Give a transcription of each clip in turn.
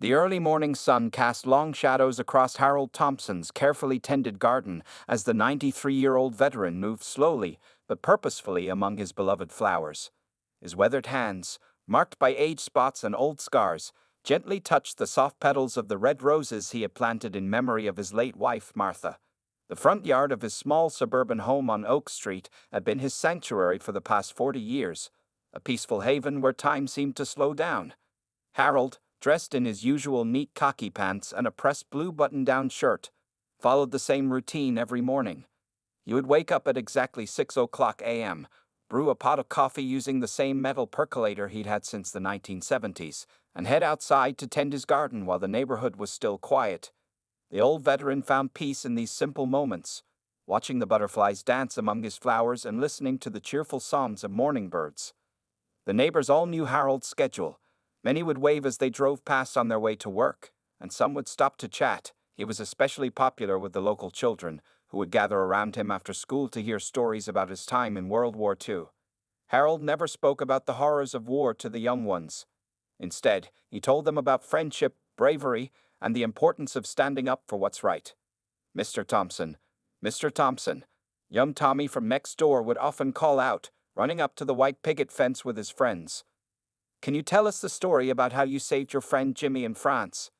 The early morning sun cast long shadows across Harold Thompson's carefully tended garden as the 93-year-old veteran moved slowly but purposefully among his beloved flowers. His weathered hands, marked by age spots and old scars, gently touched the soft petals of the red roses he had planted in memory of his late wife, Martha. The front yard of his small suburban home on Oak Street had been his sanctuary for the past 40 years, a peaceful haven where time seemed to slow down. Harold, dressed in his usual neat khaki pants and a pressed blue button-down shirt, followed the same routine every morning. He would wake up at exactly 6 a.m., brew a pot of coffee using the same metal percolator he'd had since the 1970s, and head outside to tend his garden while the neighborhood was still quiet. The old veteran found peace in these simple moments, watching the butterflies dance among his flowers and listening to the cheerful songs of morning birds. The neighbors all knew Harold's schedule. Many would wave as they drove past on their way to work, and some would stop to chat. He was especially popular with the local children, who would gather around him after school to hear stories about his time in World War II. Harold never spoke about the horrors of war to the young ones. Instead, he told them about friendship, bravery, and the importance of standing up for what's right. Mr. Thompson, Mr. Thompson, young Tommy from next door would often call out, running up to the white picket fence with his friends. "Can you tell us the story about how you saved your friend Jimmy in France?"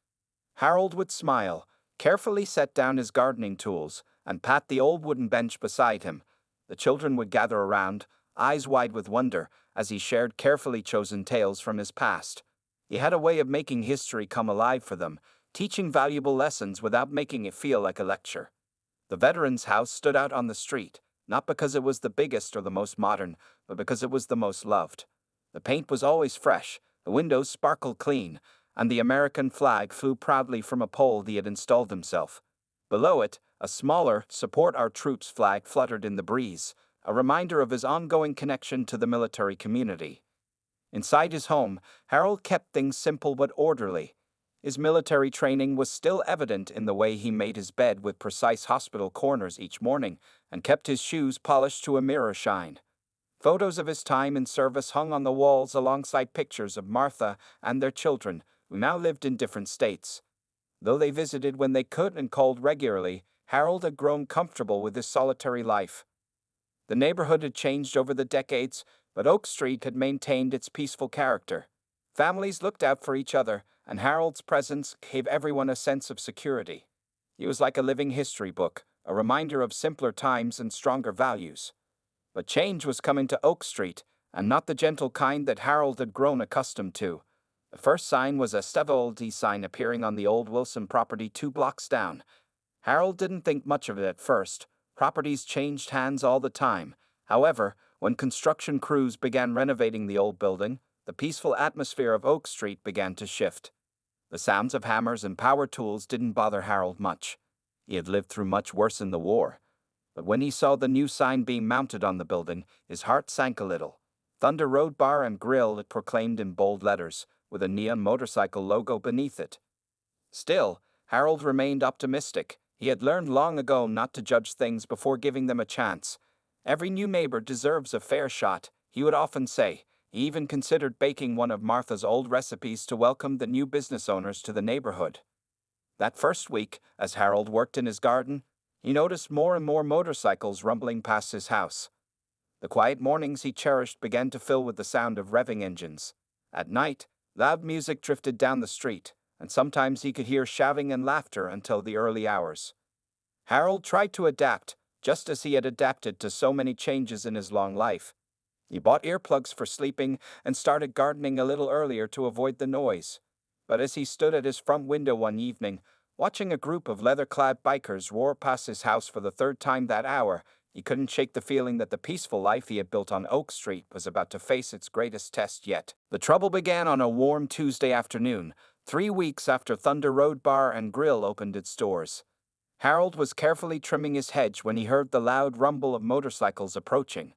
Harold would smile, carefully set down his gardening tools, and pat the old wooden bench beside him. The children would gather around, eyes wide with wonder, as he shared carefully chosen tales from his past. He had a way of making history come alive for them, teaching valuable lessons without making it feel like a lecture. The veteran's house stood out on the street, not because it was the biggest or the most modern, but because it was the most loved. The paint was always fresh, the windows sparkled clean, and the American flag flew proudly from a pole he had installed himself. Below it, a smaller "Support Our Troops" flag fluttered in the breeze, a reminder of his ongoing connection to the military community. Inside his home, Harold kept things simple but orderly. His military training was still evident in the way he made his bed with precise hospital corners each morning and kept his shoes polished to a mirror shine. Photos of his time in service hung on the walls alongside pictures of Martha and their children, who now lived in different states. Though they visited when they could and called regularly, Harold had grown comfortable with his solitary life. The neighborhood had changed over the decades, but Oak Street had maintained its peaceful character. Families looked out for each other, and Harold's presence gave everyone a sense of security. He was like a living history book, a reminder of simpler times and stronger values. But change was coming to Oak Street, and not the gentle kind that Harold had grown accustomed to. The first sign was a stability sign appearing on the old Wilson property 2 blocks down. Harold didn't think much of it at first. Properties changed hands all the time. However, when construction crews began renovating the old building, the peaceful atmosphere of Oak Street began to shift. The sounds of hammers and power tools didn't bother Harold much. He had lived through much worse in the war. But when he saw the new sign being mounted on the building, his heart sank a little. Thunder Road Bar and Grill, it proclaimed in bold letters, with a neon motorcycle logo beneath it. Still, Harold remained optimistic. He had learned long ago not to judge things before giving them a chance. Every new neighbor deserves a fair shot, he would often say. He even considered baking one of Martha's old recipes to welcome the new business owners to the neighborhood. That first week, as Harold worked in his garden, he noticed more and more motorcycles rumbling past his house. The quiet mornings he cherished began to fill with the sound of revving engines. At night, loud music drifted down the street, and sometimes he could hear shouting and laughter until the early hours. Harold tried to adapt, just as he had adapted to so many changes in his long life. He bought earplugs for sleeping and started gardening a little earlier to avoid the noise. But as he stood at his front window one evening, watching a group of leather-clad bikers roar past his house for the third time that hour, he couldn't shake the feeling that the peaceful life he had built on Oak Street was about to face its greatest test yet. The trouble began on a warm Tuesday afternoon, 3 weeks after Thunder Road Bar and Grill opened its doors. Harold was carefully trimming his hedge when he heard the loud rumble of motorcycles approaching.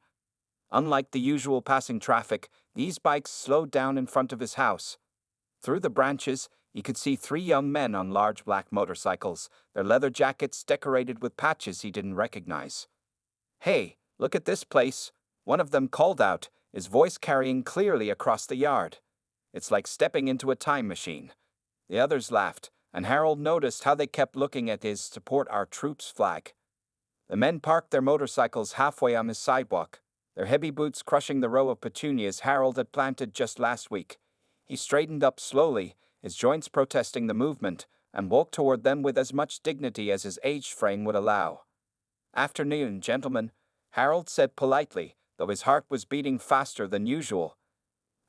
Unlike the usual passing traffic, these bikes slowed down in front of his house. Through the branches, he could see 3 young men on large black motorcycles, their leather jackets decorated with patches he didn't recognize. "Hey, look at this place," one of them called out, his voice carrying clearly across the yard. "It's like stepping into a time machine." The others laughed, and Harold noticed how they kept looking at his "Support Our Troops" flag. The men parked their motorcycles halfway on his sidewalk, their heavy boots crushing the row of petunias Harold had planted just last week. He straightened up slowly, his joints protesting the movement, and walked toward them with as much dignity as his aged frame would allow. "Afternoon, gentlemen," Harold said politely, though his heart was beating faster than usual.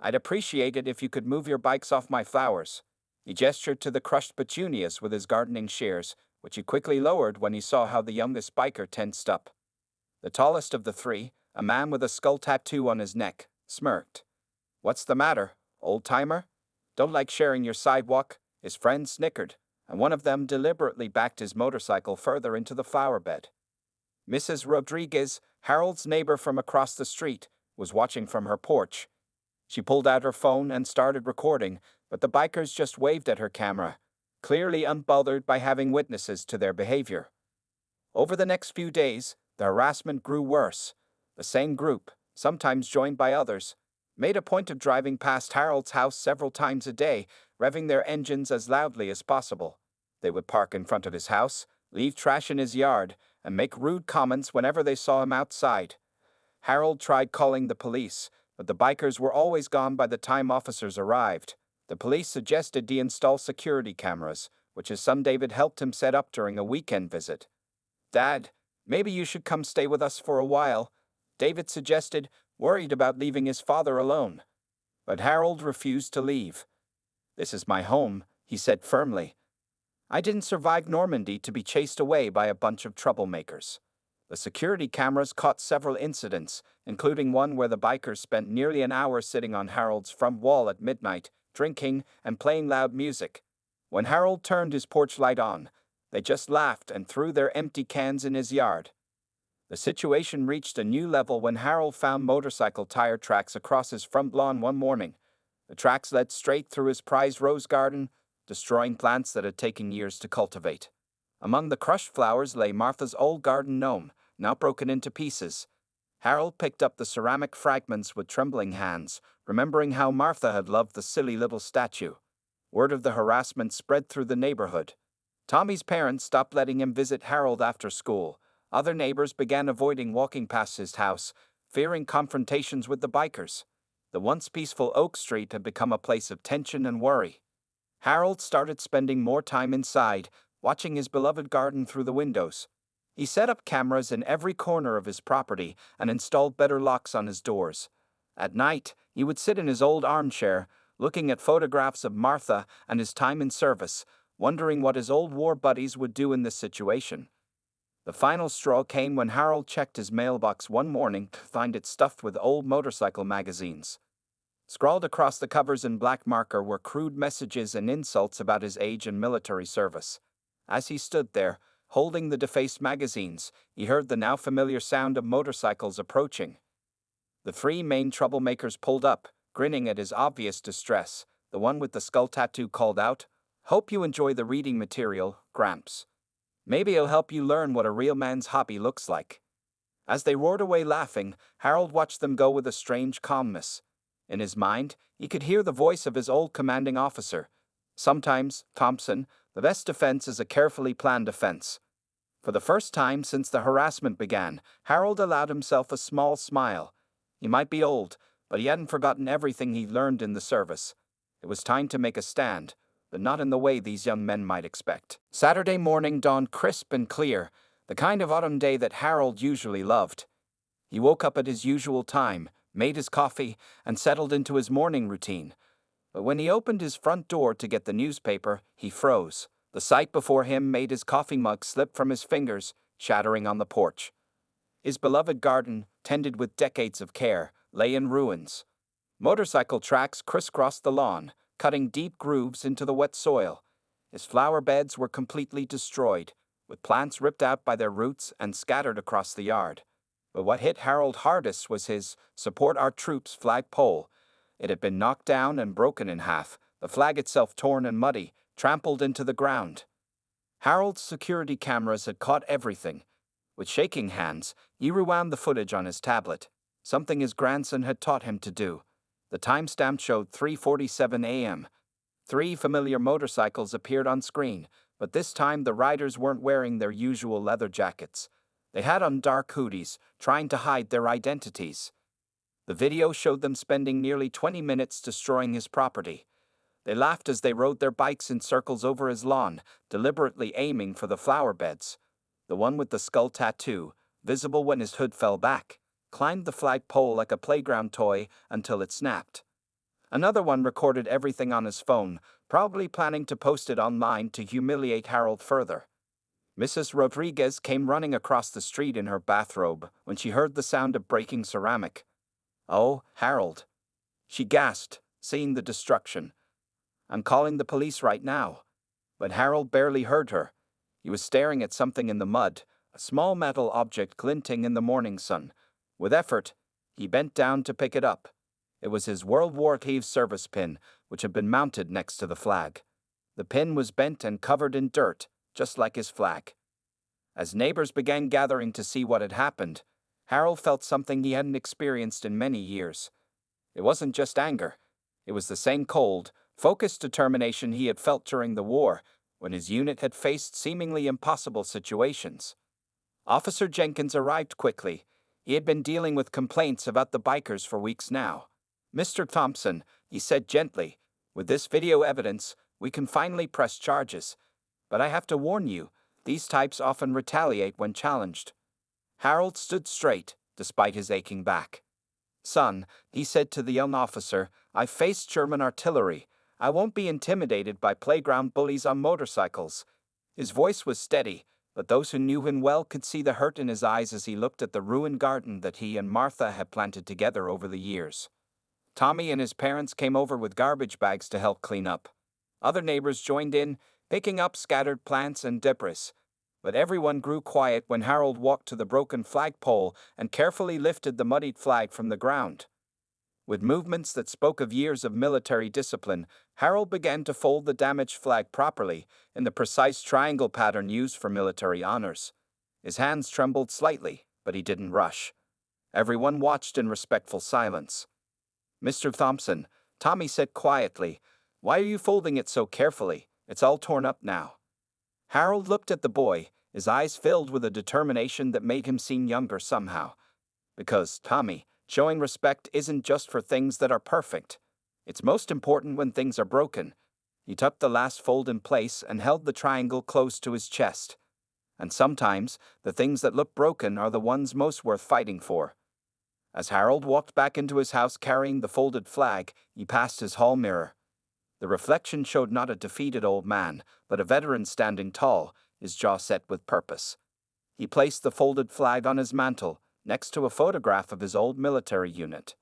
"I'd appreciate it if you could move your bikes off my flowers." He gestured to the crushed petunias with his gardening shears, which he quickly lowered when he saw how the youngest biker tensed up. The tallest of the three, a man with a skull tattoo on his neck, smirked. "What's the matter, old-timer? Don't like sharing your sidewalk?" His friends snickered, and one of them deliberately backed his motorcycle further into the flower bed. Mrs. Rodriguez, Harold's neighbor from across the street, was watching from her porch. She pulled out her phone and started recording, but the bikers just waved at her camera, clearly unbothered by having witnesses to their behavior. Over the next few days, the harassment grew worse. The same group, sometimes joined by others, made a point of driving past Harold's house several times a day, revving their engines as loudly as possible. They would park in front of his house, leave trash in his yard, and make rude comments whenever they saw him outside. Harold tried calling the police, but the bikers were always gone by the time officers arrived. The police suggested he install security cameras, which his son David helped him set up during a weekend visit. "Dad, maybe you should come stay with us for a while," David suggested, worried about leaving his father alone. But Harold refused to leave. "This is my home," he said firmly. "I didn't survive Normandy to be chased away by a bunch of troublemakers." The security cameras caught several incidents, including one where the bikers spent nearly an hour sitting on Harold's front wall at midnight, drinking and playing loud music. When Harold turned his porch light on, they just laughed and threw their empty cans in his yard. The situation reached a new level when Harold found motorcycle tire tracks across his front lawn one morning. The tracks led straight through his prized rose garden, destroying plants that had taken years to cultivate. Among the crushed flowers lay Martha's old garden gnome, now broken into pieces. Harold picked up the ceramic fragments with trembling hands, remembering how Martha had loved the silly little statue. Word of the harassment spread through the neighborhood. Tommy's parents stopped letting him visit Harold after school. Other neighbors began avoiding walking past his house, fearing confrontations with the bikers. The once peaceful Oak Street had become a place of tension and worry. Harold started spending more time inside, watching his beloved garden through the windows. He set up cameras in every corner of his property and installed better locks on his doors. At night, he would sit in his old armchair, looking at photographs of Martha and his time in service, wondering what his old war buddies would do in this situation. The final straw came when Harold checked his mailbox one morning to find it stuffed with old motorcycle magazines. Scrawled across the covers in black marker were crude messages and insults about his age and military service. As he stood there, holding the defaced magazines, he heard the now familiar sound of motorcycles approaching. The three main troublemakers pulled up, grinning at his obvious distress. The one with the skull tattoo called out, "Hope you enjoy the reading material, Gramps. Maybe it'll help you learn what a real man's hobby looks like." As they roared away laughing, Harold watched them go with a strange calmness. In his mind, he could hear the voice of his old commanding officer. "Sometimes, Thompson, the best defense is a carefully planned offense." For the first time since the harassment began, Harold allowed himself a small smile. He might be old, but he hadn't forgotten everything he'd learned in the service. It was time to make a stand, but not in the way these young men might expect. Saturday morning dawned crisp and clear, the kind of autumn day that Harold usually loved. He woke up at his usual time, made his coffee, and settled into his morning routine. But when he opened his front door to get the newspaper, he froze. The sight before him made his coffee mug slip from his fingers, shattering on the porch. His beloved garden, tended with decades of care, lay in ruins. Motorcycle tracks crisscrossed the lawn, cutting deep grooves into the wet soil. His flower beds were completely destroyed, with plants ripped out by their roots and scattered across the yard. But what hit Harold hardest was his "Support Our Troops" flagpole. It had been knocked down and broken in half, the flag itself torn and muddy, trampled into the ground. Harold's security cameras had caught everything. With shaking hands, he rewound the footage on his tablet, something his grandson had taught him to do. The timestamp showed 3:47 a.m. 3 familiar motorcycles appeared on screen, but this time the riders weren't wearing their usual leather jackets. They had on dark hoodies, trying to hide their identities. The video showed them spending nearly 20 minutes destroying his property. They laughed as they rode their bikes in circles over his lawn, deliberately aiming for the flower beds. The one with the skull tattoo, visible when his hood fell back, climbed the flagpole like a playground toy until it snapped. Another one recorded everything on his phone, probably planning to post it online to humiliate Harold further. Mrs. Rodriguez came running across the street in her bathrobe when she heard the sound of breaking ceramic. "Oh, Harold," she gasped, seeing the destruction. "I'm calling the police right now." But Harold barely heard her. He was staring at something in the mud, a small metal object glinting in the morning sun. With effort, he bent down to pick it up. It was his World War II service pin, which had been mounted next to the flag. The pin was bent and covered in dirt, just like his flag. As neighbors began gathering to see what had happened, Harold felt something he hadn't experienced in many years. It wasn't just anger. It was the same cold, focused determination he had felt during the war, when his unit had faced seemingly impossible situations. Officer Jenkins arrived quickly. He had been dealing with complaints about the bikers for weeks now. "Mr. Thompson," he said gently, "with this video evidence, we can finally press charges. But I have to warn you, these types often retaliate when challenged." Harold stood straight, despite his aching back. "Son," he said to the young officer, "I've faced German artillery. I won't be intimidated by playground bullies on motorcycles." His voice was steady, but those who knew him well could see the hurt in his eyes as he looked at the ruined garden that he and Martha had planted together over the years. Tommy and his parents came over with garbage bags to help clean up. Other neighbors joined in, picking up scattered plants and debris. But everyone grew quiet when Harold walked to the broken flagpole and carefully lifted the muddied flag from the ground. With movements that spoke of years of military discipline, Harold began to fold the damaged flag properly, in the precise triangle pattern used for military honors. His hands trembled slightly, but he didn't rush. Everyone watched in respectful silence. "Mr. Thompson," Tommy said quietly, "why are you folding it so carefully? It's all torn up now." Harold looked at the boy, his eyes filled with a determination that made him seem younger somehow. "Because, Tommy, showing respect isn't just for things that are perfect. It's most important when things are broken." He tucked the last fold in place and held the triangle close to his chest. "And sometimes, the things that look broken are the ones most worth fighting for." As Harold walked back into his house carrying the folded flag, he passed his hall mirror. The reflection showed not a defeated old man, but a veteran standing tall, his jaw set with purpose. He placed the folded flag on his mantel, next to a photograph of his old military unit.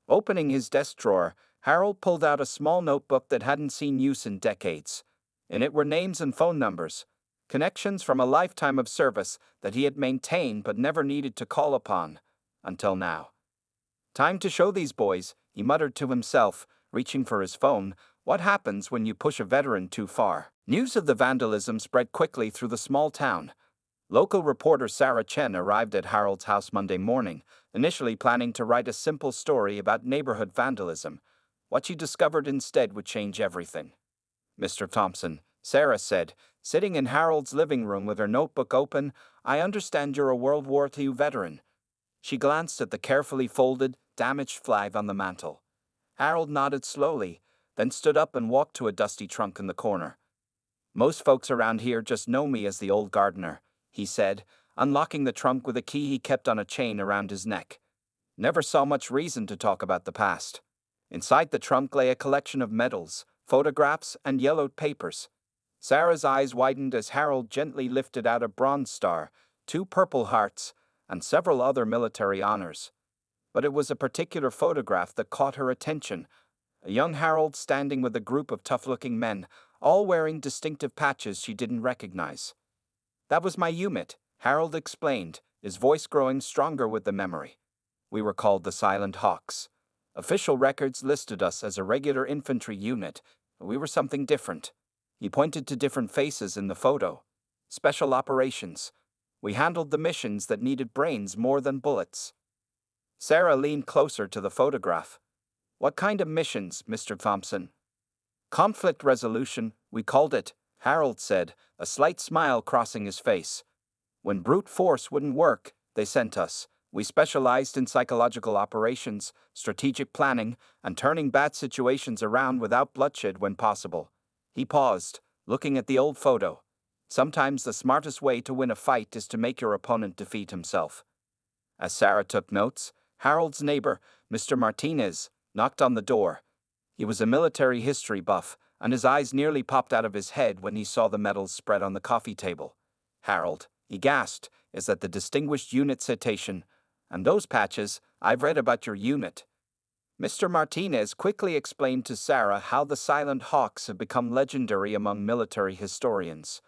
Opening his desk drawer, Harold pulled out a small notebook that hadn't seen use in decades. In it were names and phone numbers, connections from a lifetime of service that he had maintained but never needed to call upon, until now. "Time to show these boys," he muttered to himself, reaching for his phone. "What happens when you push a veteran too far?" News of the vandalism spread quickly through the small town. Local reporter Sarah Chen arrived at Harold's house Monday morning, initially planning to write a simple story about neighborhood vandalism. What she discovered instead would change everything. "Mr. Thompson," Sarah said, sitting in Harold's living room with her notebook open, "I understand you're a World War II veteran." She glanced at the carefully folded, damaged flag on the mantel. Harold nodded slowly, then stood up and walked to a dusty trunk in the corner. "Most folks around here just know me as the old gardener," he said, unlocking the trunk with a key he kept on a chain around his neck. "Never saw much reason to talk about the past." Inside the trunk lay a collection of medals, photographs, and yellowed papers. Sarah's eyes widened as Harold gently lifted out a Bronze Star, 2 Purple Hearts, and several other military honors. But it was a particular photograph that caught her attention. A young Harold standing with a group of tough-looking men, all wearing distinctive patches she didn't recognize. "That was my unit," Harold explained, his voice growing stronger with the memory. "We were called the Silent Hawks. Official records listed us as a regular infantry unit, but we were something different." He pointed to different faces in the photo. "Special operations. We handled the missions that needed brains more than bullets." Sarah leaned closer to the photograph. "What kind of missions, Mr. Thompson?" Conflict resolution, we called it, Harold said, a slight smile crossing his face. When brute force wouldn't work, they sent us. We specialized in psychological operations, strategic planning, and turning bad situations around without bloodshed when possible. He paused, looking at the old photo. Sometimes the smartest way to win a fight is to make your opponent defeat himself. As Sarah took notes, Harold's neighbor, Mr. Martinez, knocked on the door. He was a military history buff, and his eyes nearly popped out of his head when he saw the medals spread on the coffee table. Harold, he gasped, is that the distinguished unit citation? And those patches, I've read about your unit. Mr. Martinez quickly explained to Sarah how the Silent Hawks have become legendary among military historians.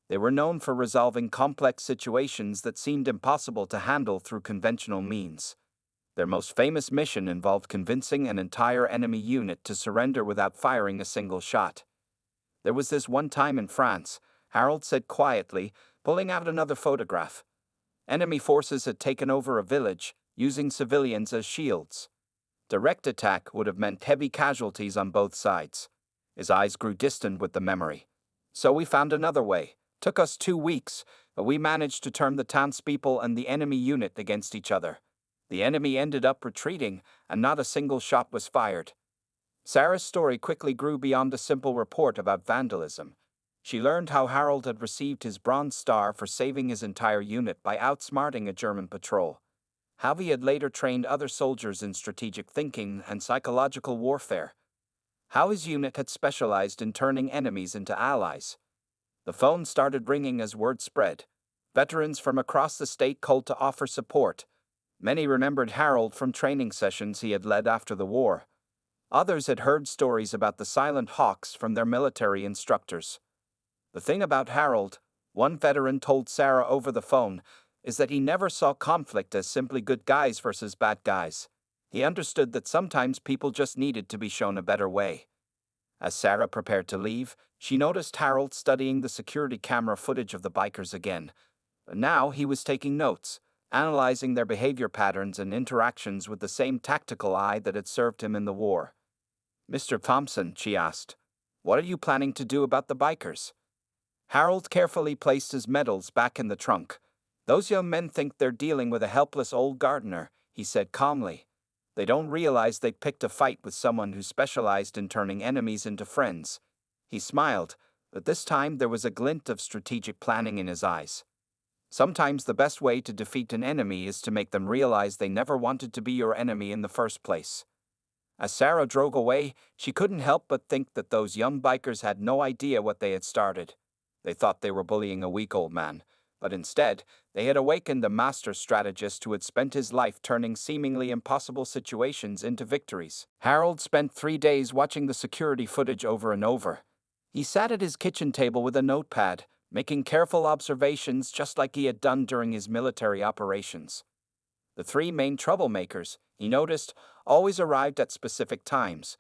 They were known for resolving complex situations that seemed impossible to handle through conventional means. Their most famous mission involved convincing an entire enemy unit to surrender without firing a single shot. There was this one time in France, Harold said quietly, pulling out another photograph. Enemy forces had taken over a village, using civilians as shields. Direct attack would have meant heavy casualties on both sides. His eyes grew distant with the memory. So we found another way. Took us 2 weeks, but we managed to turn the townspeople and the enemy unit against each other. The enemy ended up retreating, and not a single shot was fired. Sarah's story quickly grew beyond a simple report about vandalism. She learned how Harold had received his Bronze Star for saving his entire unit by outsmarting a German patrol. How he had later trained other soldiers in strategic thinking and psychological warfare. How his unit had specialized in turning enemies into allies. The phone started ringing as word spread. Veterans from across the state called to offer support. Many remembered Harold from training sessions he had led after the war. Others had heard stories about the Silent Hawks from their military instructors. The thing about Harold, one veteran told Sarah over the phone, is that he never saw conflict as simply good guys versus bad guys. He understood that sometimes people just needed to be shown a better way. As Sarah prepared to leave, she noticed Harold studying the security camera footage of the bikers again. But now he was taking notes, analyzing their behavior patterns and interactions with the same tactical eye that had served him in the war. "Mr. Thompson," she asked, "what are you planning to do about the bikers?" Harold carefully placed his medals back in the trunk. "Those young men think they're dealing with a helpless old gardener," he said calmly. "They don't realize they picked a fight with someone who specialized in turning enemies into friends." He smiled, but this time there was a glint of strategic planning in his eyes. Sometimes the best way to defeat an enemy is to make them realize they never wanted to be your enemy in the first place. As Sarah drove away, she couldn't help but think that those young bikers had no idea what they had started. They thought they were bullying a weak old man, but instead, they had awakened a master strategist who had spent his life turning seemingly impossible situations into victories. Harold spent 3 days watching the security footage over and over. He sat at his kitchen table with a notepad, making careful observations just like he had done during his military operations. The 3 main troublemakers, he noticed, always arrived at specific times.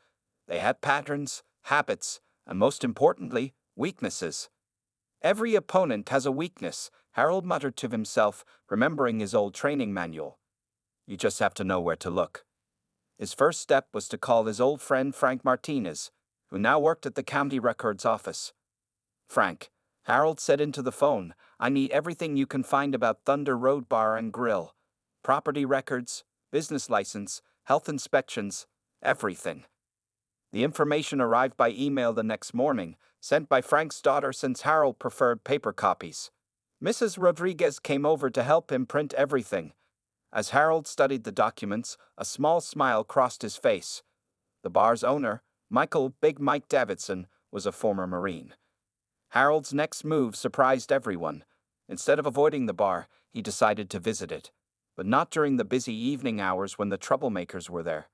They had patterns, habits, and most importantly, weaknesses. "Every opponent has a weakness," Harold muttered to himself, remembering his old training manual. "You just have to know where to look." His first step was to call his old friend Frank Martinez, who now worked at the county records office. "Frank," Harold said into the phone, "I need everything you can find about Thunder Road Bar and Grill. Property records, business license, health inspections, everything." The information arrived by email the next morning, sent by Frank's daughter since Harold preferred paper copies. Mrs. Rodriguez came over to help him print everything. As Harold studied the documents, a small smile crossed his face. The bar's owner, Michael "Big Mike" Davidson, was a former Marine. Harold's next move surprised everyone. Instead of avoiding the bar, he decided to visit it. But not during the busy evening hours when the troublemakers were there.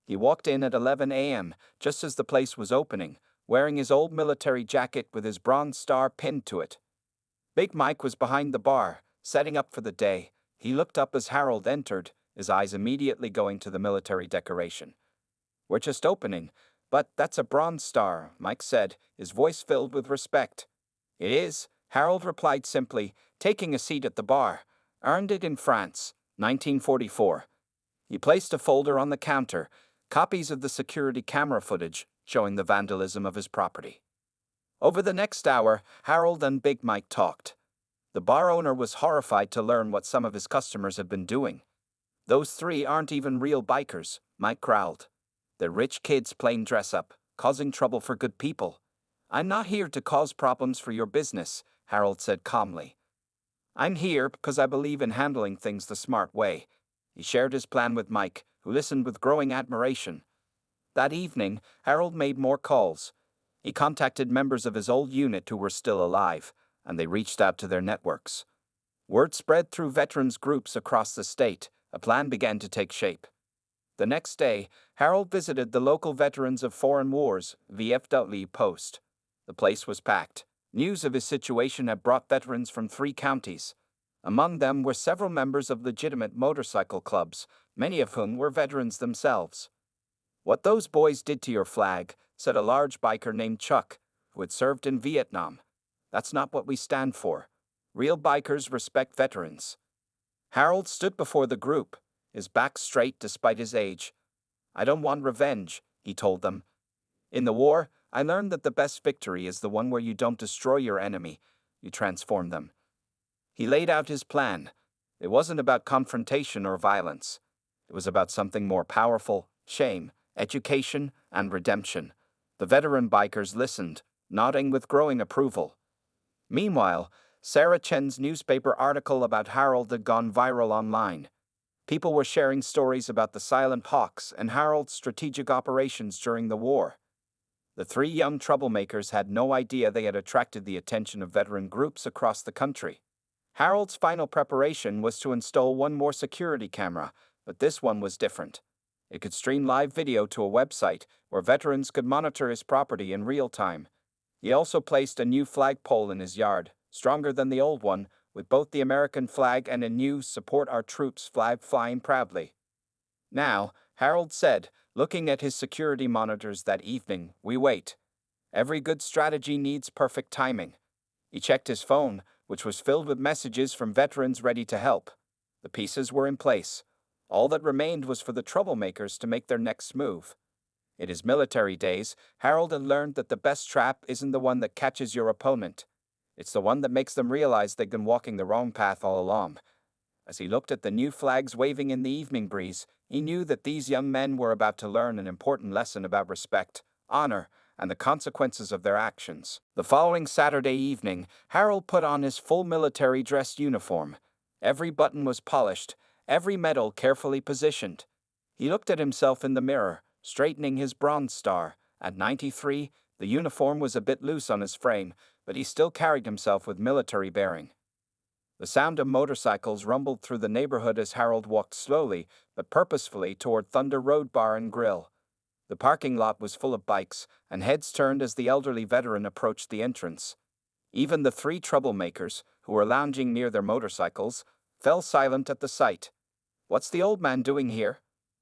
He walked in at 11 a.m., just as the place was opening, wearing his old military jacket with his Bronze Star pinned to it. Big Mike was behind the bar, setting up for the day. He looked up as Harold entered, his eyes immediately going to the military decoration. "We're just opening, but that's a Bronze Star," Mike said, his voice filled with respect. "It is," Harold replied simply, taking a seat at the bar. "Earned it in France, 1944. He placed a folder on the counter, copies of the security camera footage, showing the vandalism of his property. Over the next hour, Harold and Big Mike talked. The bar owner was horrified to learn what some of his customers had been doing. "Those three aren't even real bikers," Mike growled. "They're rich kids playing dress-up, causing trouble for good people." "I'm not here to cause problems for your business," Harold said calmly. "I'm here because I believe in handling things the smart way." He shared his plan with Mike, who listened with growing admiration. That evening, Harold made more calls. He contacted members of his old unit who were still alive, and they reached out to their networks. Word spread through veterans groups across the state. A plan began to take shape. The next day, Harold visited the local Veterans of Foreign Wars (VFW) post. The place was packed. News of his situation had brought veterans from 3 counties. Among them were several members of legitimate motorcycle clubs, many of whom were veterans themselves. "What those boys did to your flag," said a large biker named Chuck, who had served in Vietnam. "That's not what we stand for. Real bikers respect veterans." Harold stood before the group, his back straight despite his age. "I don't want revenge," he told them. "In the war, I learned that the best victory is the one where you don't destroy your enemy, you transform them." He laid out his plan. It wasn't about confrontation or violence. It was about something more powerful: shame, education, and redemption. The veteran bikers listened, nodding with growing approval. Meanwhile, Sarah Chen's newspaper article about Harold had gone viral online. People were sharing stories about the Silent Hawks and Harold's strategic operations during the war. The 3 young troublemakers had no idea they had attracted the attention of veteran groups across the country. Harold's final preparation was to install one more security camera, but this one was different. It could stream live video to a website where veterans could monitor his property in real time. He also placed a new flagpole in his yard, stronger than the old one, with both the American flag and a new "Support Our Troops" flag flying proudly. "Now," Harold said, looking at his security monitors that evening, "we wait. Every good strategy needs perfect timing." He checked his phone, which was filled with messages from veterans ready to help. The pieces were in place. All that remained was for the troublemakers to make their next move. In his military days, Harold had learned that the best trap isn't the one that catches your opponent. It's the one that makes them realize they've been walking the wrong path all along. As he looked at the new flags waving in the evening breeze, he knew that these young men were about to learn an important lesson about respect, honor, and the consequences of their actions. The following Saturday evening, Harold put on his full military dress uniform. Every button was polished, every medal carefully positioned. He looked at himself in the mirror, straightening his Bronze Star. At 93, the uniform was a bit loose on his frame, but he still carried himself with military bearing. The sound of motorcycles rumbled through the neighborhood as Harold walked slowly, but purposefully, toward Thunder Road Bar and Grill. The parking lot was full of bikes, and heads turned as the elderly veteran approached the entrance. Even the 3 troublemakers, who were lounging near their motorcycles, fell silent at the sight. "What's the old man doing here?"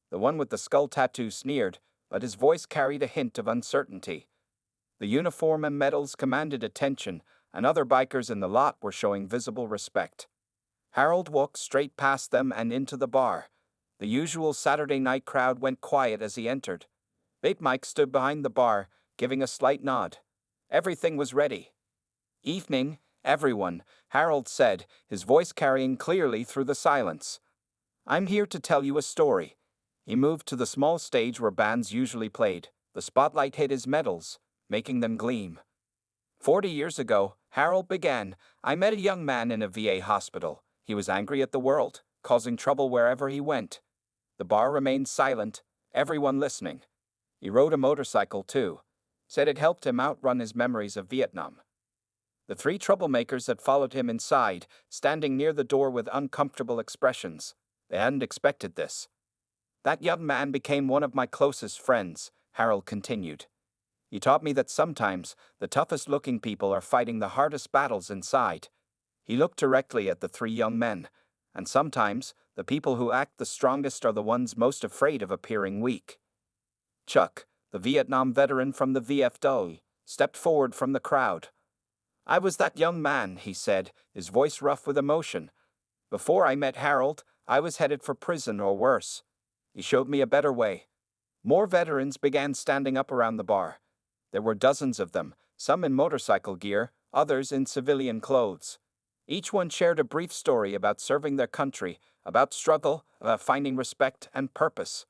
The one with the skull tattoo sneered, but his voice carried a hint of uncertainty. The uniform and medals commanded attention, and other bikers in the lot were showing visible respect. Harold walked straight past them and into the bar. The usual Saturday night crowd went quiet as he entered. Big Mike stood behind the bar, giving a slight nod. Everything was ready. "Evening, everyone," Harold said, his voice carrying clearly through the silence. "I'm here to tell you a story." He moved to the small stage where bands usually played. The spotlight hit his medals, making them gleam. 40 years ago, Harold began, "I met a young man in a VA hospital. He was angry at the world, causing trouble wherever he went." The bar remained silent, everyone listening. He rode a motorcycle too. Said it helped him outrun his memories of Vietnam. The 3 troublemakers had followed him inside, standing near the door with uncomfortable expressions. They hadn't expected this. "That young man became one of my closest friends," Harold continued. "He taught me that sometimes the toughest-looking people are fighting the hardest battles inside." He looked directly at the 3 young men. "And sometimes the people who act the strongest are the ones most afraid of appearing weak." Chuck, the Vietnam veteran from the VFW, stepped forward from the crowd. "I was that young man," he said, his voice rough with emotion. "Before I met Harold, I was headed for prison or worse. He showed me a better way." More veterans began standing up around the bar. There were dozens of them, some in motorcycle gear, others in civilian clothes. Each one shared a brief story about serving their country, about struggle, about finding respect and purpose.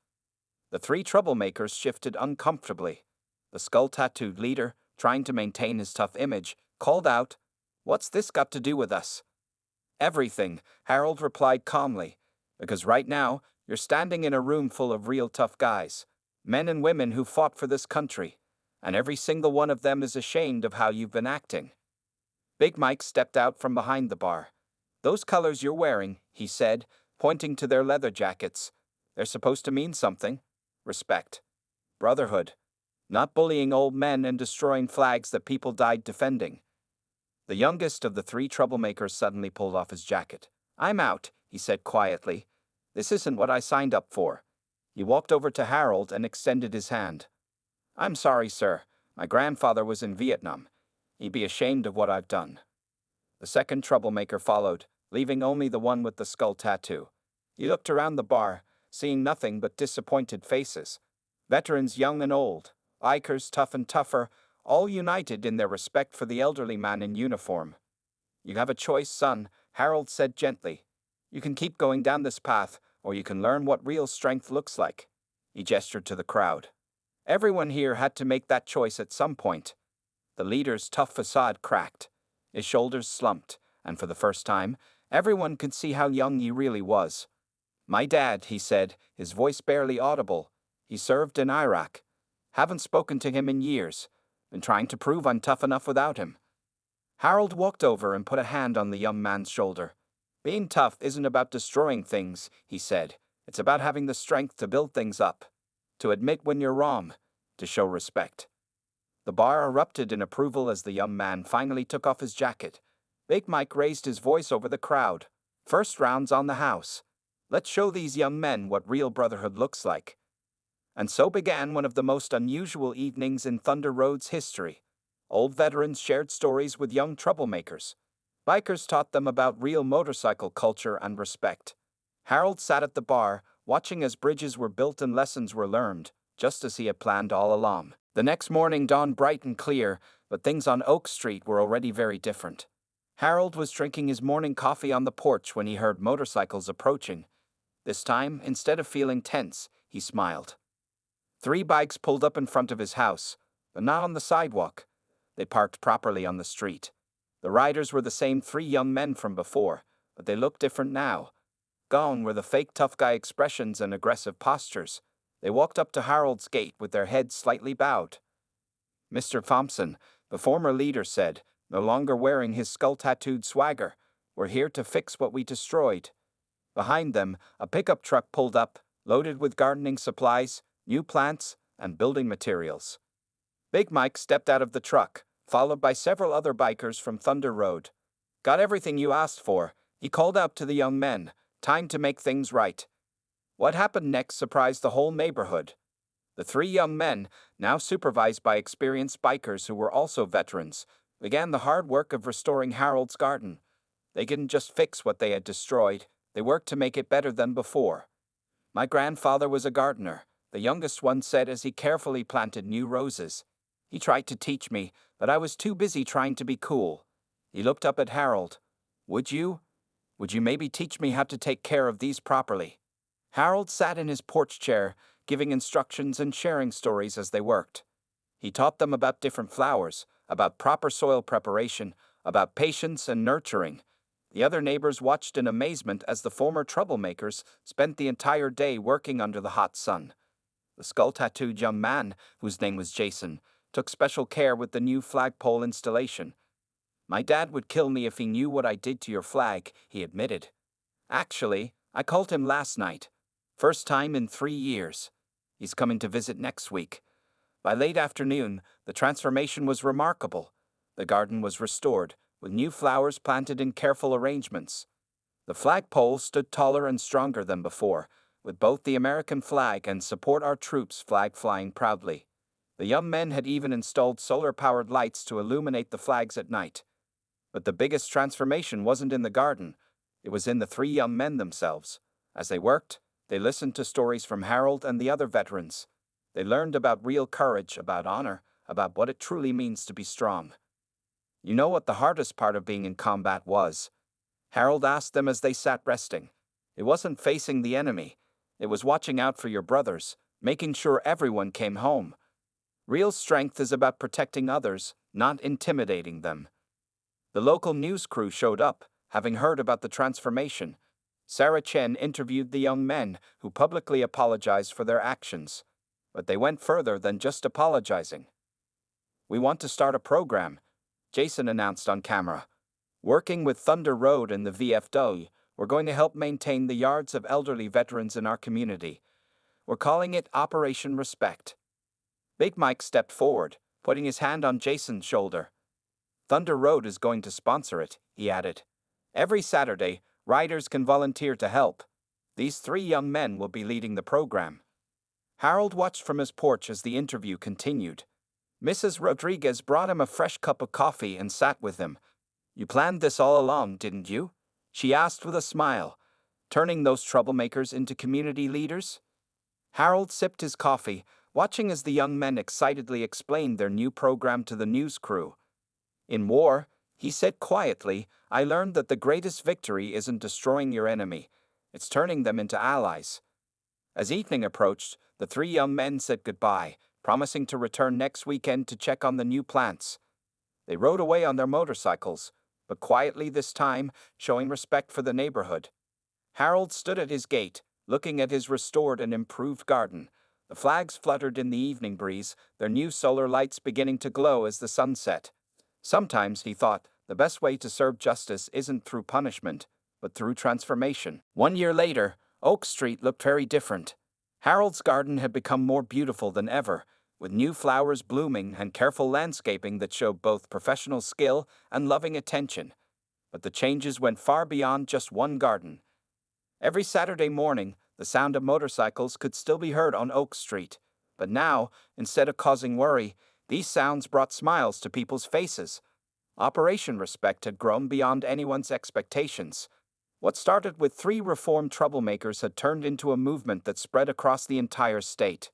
The three troublemakers shifted uncomfortably. The skull-tattooed leader, trying to maintain his tough image, called out, "What's this got to do with us?" "Everything," Harold replied calmly, "because right now, you're standing in a room full of real tough guys, men and women who fought for this country, and every single one of them is ashamed of how you've been acting." Big Mike stepped out from behind the bar. "Those colors you're wearing," he said, pointing to their leather jackets, "they're supposed to mean something. Respect. Brotherhood. Not bullying old men and destroying flags that people died defending." The youngest of the three troublemakers suddenly pulled off his jacket. "I'm out," he said quietly. "This isn't what I signed up for." He walked over to Harold and extended his hand. "I'm sorry, sir. My grandfather was in Vietnam. He'd be ashamed of what I've done." The second troublemaker followed, leaving only the one with the skull tattoo. He looked around the bar, seeing nothing but disappointed faces. Veterans young and old, bikers tough and tougher, all united in their respect for the elderly man in uniform. "You have a choice, son," Harold said gently. "You can keep going down this path, or you can learn what real strength looks like." He gestured to the crowd. Everyone here had to make that choice at some point. The leader's tough facade cracked. His shoulders slumped, and for the first time, everyone could see how young he really was. "My dad," he said, his voice barely audible. "He served in Iraq. Haven't spoken to him in years. Been trying to prove I'm tough enough without him." Harold walked over and put a hand on the young man's shoulder. "Being tough isn't about destroying things," he said. "It's about having the strength to build things up, to admit when you're wrong, to show respect." The bar erupted in approval as the young man finally took off his jacket. Big Mike raised his voice over the crowd. "First round's on the house. Let's show these young men what real brotherhood looks like." And so began one of the most unusual evenings in Thunder Road's history. Old veterans shared stories with young troublemakers. Bikers taught them about real motorcycle culture and respect. Harold sat at the bar, watching as bridges were built and lessons were learned, just as he had planned all along. The next morning dawned bright and clear, but things on Oak Street were already very different. Harold was drinking his morning coffee on the porch when he heard motorcycles approaching. This time, instead of feeling tense, he smiled. 3 bikes pulled up in front of his house, but not on the sidewalk. They parked properly on the street. The riders were the same 3 young men from before, but they looked different now. Gone were the fake tough guy expressions and aggressive postures. They walked up to Harold's gate with their heads slightly bowed. "Mr. Thompson," the former leader said, no longer wearing his skull-tattooed swagger, "we're here to fix what we destroyed." Behind them, a pickup truck pulled up, loaded with gardening supplies, new plants, and building materials. Big Mike stepped out of the truck, followed by several other bikers from Thunder Road. "Got everything you asked for," he called out to the young men. "Time to make things right." What happened next surprised the whole neighborhood. The 3 young men, now supervised by experienced bikers who were also veterans, began the hard work of restoring Harold's garden. They didn't just fix what they had destroyed, they worked to make it better than before. "My grandfather was a gardener," the youngest one said as he carefully planted new roses. "He tried to teach me, but I was too busy trying to be cool." He looked up at Harold. Would you maybe teach me how to take care of these properly?" Harold sat in his porch chair, giving instructions and sharing stories as they worked. He taught them about different flowers, about proper soil preparation, about patience and nurturing. The other neighbors watched in amazement as the former troublemakers spent the entire day working under the hot sun. The skull-tattooed young man, whose name was Jason, took special care with the new flagpole installation. "My dad would kill me if he knew what I did to your flag," he admitted. "Actually, I called him last night. First time in 3 years. He's coming to visit next week." By late afternoon, the transformation was remarkable. The garden was restored, with new flowers planted in careful arrangements. The flagpole stood taller and stronger than before, with both the American flag and "Support Our Troops" flag flying proudly. The young men had even installed solar-powered lights to illuminate the flags at night. But the biggest transformation wasn't in the garden. It was in the 3 young men themselves. As they worked, they listened to stories from Harold and the other veterans. They learned about real courage, about honor, about what it truly means to be strong. You know what the hardest part of being in combat was? Harold asked them as they sat resting. It wasn't facing the enemy. It was watching out for your brothers, making sure everyone came home. Real strength is about protecting others, not intimidating them. The local news crew showed up, having heard about the transformation. Sarah Chen interviewed the young men, who publicly apologized for their actions. But they went further than just apologizing. "We want to start a program," Jason announced on camera. "Working with Thunder Road and the VFW, we're going to help maintain the yards of elderly veterans in our community. We're calling it Operation Respect." Big Mike stepped forward, putting his hand on Jason's shoulder. "Thunder Road is going to sponsor it," he added. "Every Saturday, riders can volunteer to help. These 3 young men will be leading the program." Harold watched from his porch as the interview continued. Mrs. Rodriguez brought him a fresh cup of coffee and sat with him. "You planned this all along, didn't you?" she asked with a smile. "Turning those troublemakers into community leaders?" Harold sipped his coffee, watching as the young men excitedly explained their new program to the news crew. "In war," he said quietly, "I learned that the greatest victory isn't destroying your enemy. It's turning them into allies." As evening approached, the 3 young men said goodbye, promising to return next weekend to check on the new plants. They rode away on their motorcycles, but quietly this time, showing respect for the neighborhood. Harold stood at his gate, looking at his restored and improved garden. The flags fluttered in the evening breeze, their new solar lights beginning to glow as the sun set. Sometimes, he thought, the best way to serve justice isn't through punishment, but through transformation. 1 year later, Oak Street looked very different. Harold's garden had become more beautiful than ever, with new flowers blooming and careful landscaping that showed both professional skill and loving attention. But the changes went far beyond just one garden. Every Saturday morning, the sound of motorcycles could still be heard on Oak Street. But now, instead of causing worry, these sounds brought smiles to people's faces. Operation Respect had grown beyond anyone's expectations. What started with 3 reformed troublemakers had turned into a movement that spread across the entire state.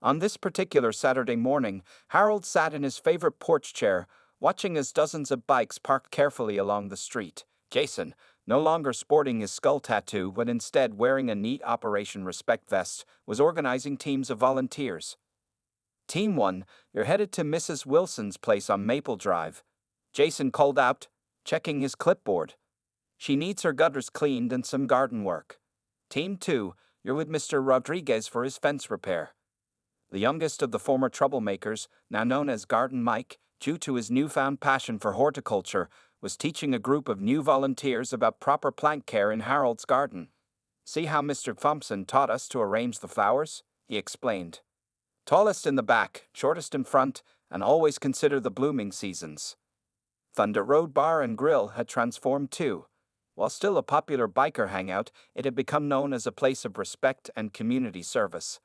On this particular Saturday morning, Harold sat in his favorite porch chair, watching as dozens of bikes parked carefully along the street. Jason, no longer sporting his skull tattoo but instead wearing a neat Operation Respect vest, was organizing teams of volunteers. "Team 1, you're headed to Mrs. Wilson's place on Maple Drive," Jason called out, checking his clipboard. "She needs her gutters cleaned and some garden work. Team 2, you're with Mr. Rodriguez for his fence repair." The youngest of the former troublemakers, now known as Garden Mike, due to his newfound passion for horticulture, was teaching a group of new volunteers about proper plant care in Harold's garden. "See how Mr. Thompson taught us to arrange the flowers?" he explained. "Tallest in the back, shortest in front, and always consider the blooming seasons." Thunder Road Bar and Grill had transformed too. While still a popular biker hangout, it had become known as a place of respect and community service.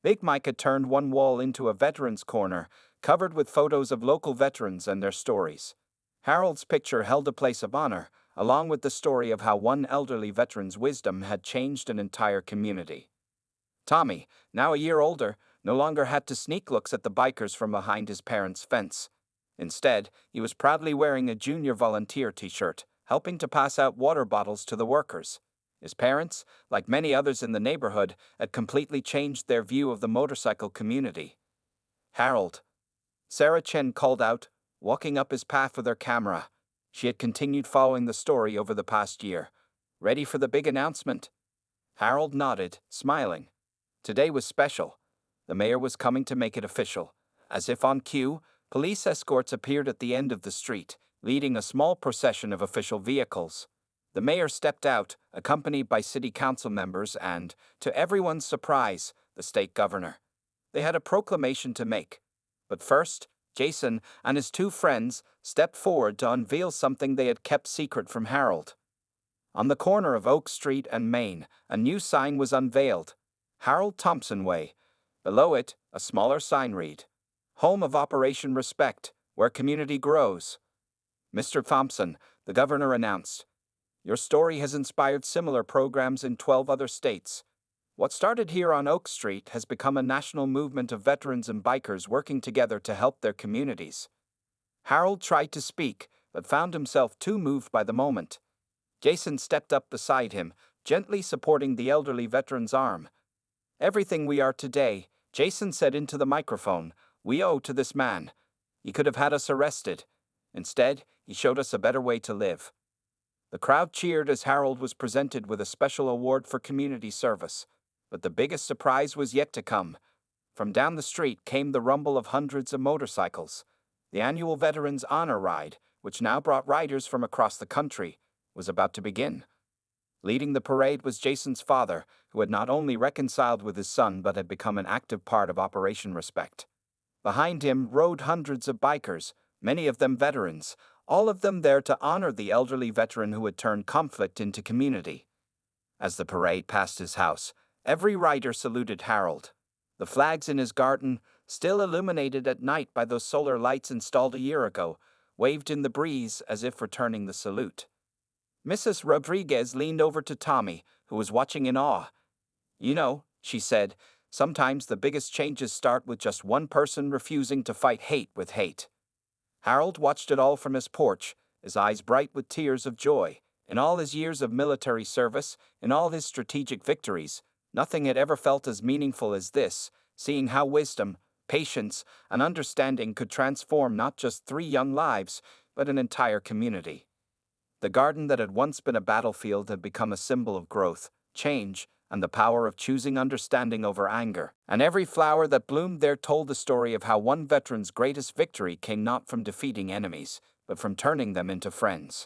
Big Mike had turned one wall into a veterans' corner, covered with photos of local veterans and their stories. Harold's picture held a place of honor, along with the story of how one elderly veteran's wisdom had changed an entire community. Tommy, now a year older, no longer had to sneak looks at the bikers from behind his parents' fence. Instead, he was proudly wearing a junior volunteer t-shirt, helping to pass out water bottles to the workers. His parents, like many others in the neighborhood, had completely changed their view of the motorcycle community. "Harold," Sarah Chen called out, walking up his path with her camera. She had continued following the story over the past year. "Ready for the big announcement?" Harold nodded, smiling. Today was special. The mayor was coming to make it official. As if on cue, police escorts appeared at the end of the street, leading a small procession of official vehicles. The mayor stepped out, accompanied by city council members and, to everyone's surprise, the state governor. They had a proclamation to make. But first, Jason and his 2 friends stepped forward to unveil something they had kept secret from Harold. On the corner of Oak Street and Main, a new sign was unveiled. Harold Thompson Way. Below it, a smaller sign read, "Home of Operation Respect, where community grows." "Mr. Thompson," the governor announced, "your story has inspired similar programs in 12 other states. What started here on Oak Street has become a national movement of veterans and bikers working together to help their communities. Harold tried to speak, but found himself too moved by the moment. Jason stepped up beside him, gently supporting the elderly veteran's arm. "Everything we are today," Jason said into the microphone, "we owe to this man. He could have had us arrested. Instead, he showed us a better way to live." The crowd cheered as Harold was presented with a special award for community service. But the biggest surprise was yet to come. From down the street came the rumble of hundreds of motorcycles. The annual Veterans Honor Ride, which now brought riders from across the country, was about to begin. Leading the parade was Jason's father, who had not only reconciled with his son but had become an active part of Operation Respect. Behind him rode hundreds of bikers, many of them veterans, all of them there to honor the elderly veteran who had turned conflict into community. As the parade passed his house, every rider saluted Harold. The flags in his garden, still illuminated at night by those solar lights installed a year ago, waved in the breeze as if returning the salute. Mrs. Rodriguez leaned over to Tommy, who was watching in awe. "You know," she said, "sometimes the biggest changes start with just one person refusing to fight hate with hate." Harold watched it all from his porch, his eyes bright with tears of joy. In all his years of military service, in all his strategic victories, nothing had ever felt as meaningful as this, seeing how wisdom, patience, and understanding could transform not just 3 young lives, but an entire community. The garden that had once been a battlefield had become a symbol of growth, change, and the power of choosing understanding over anger. And every flower that bloomed there told the story of how one veteran's greatest victory came not from defeating enemies, but from turning them into friends.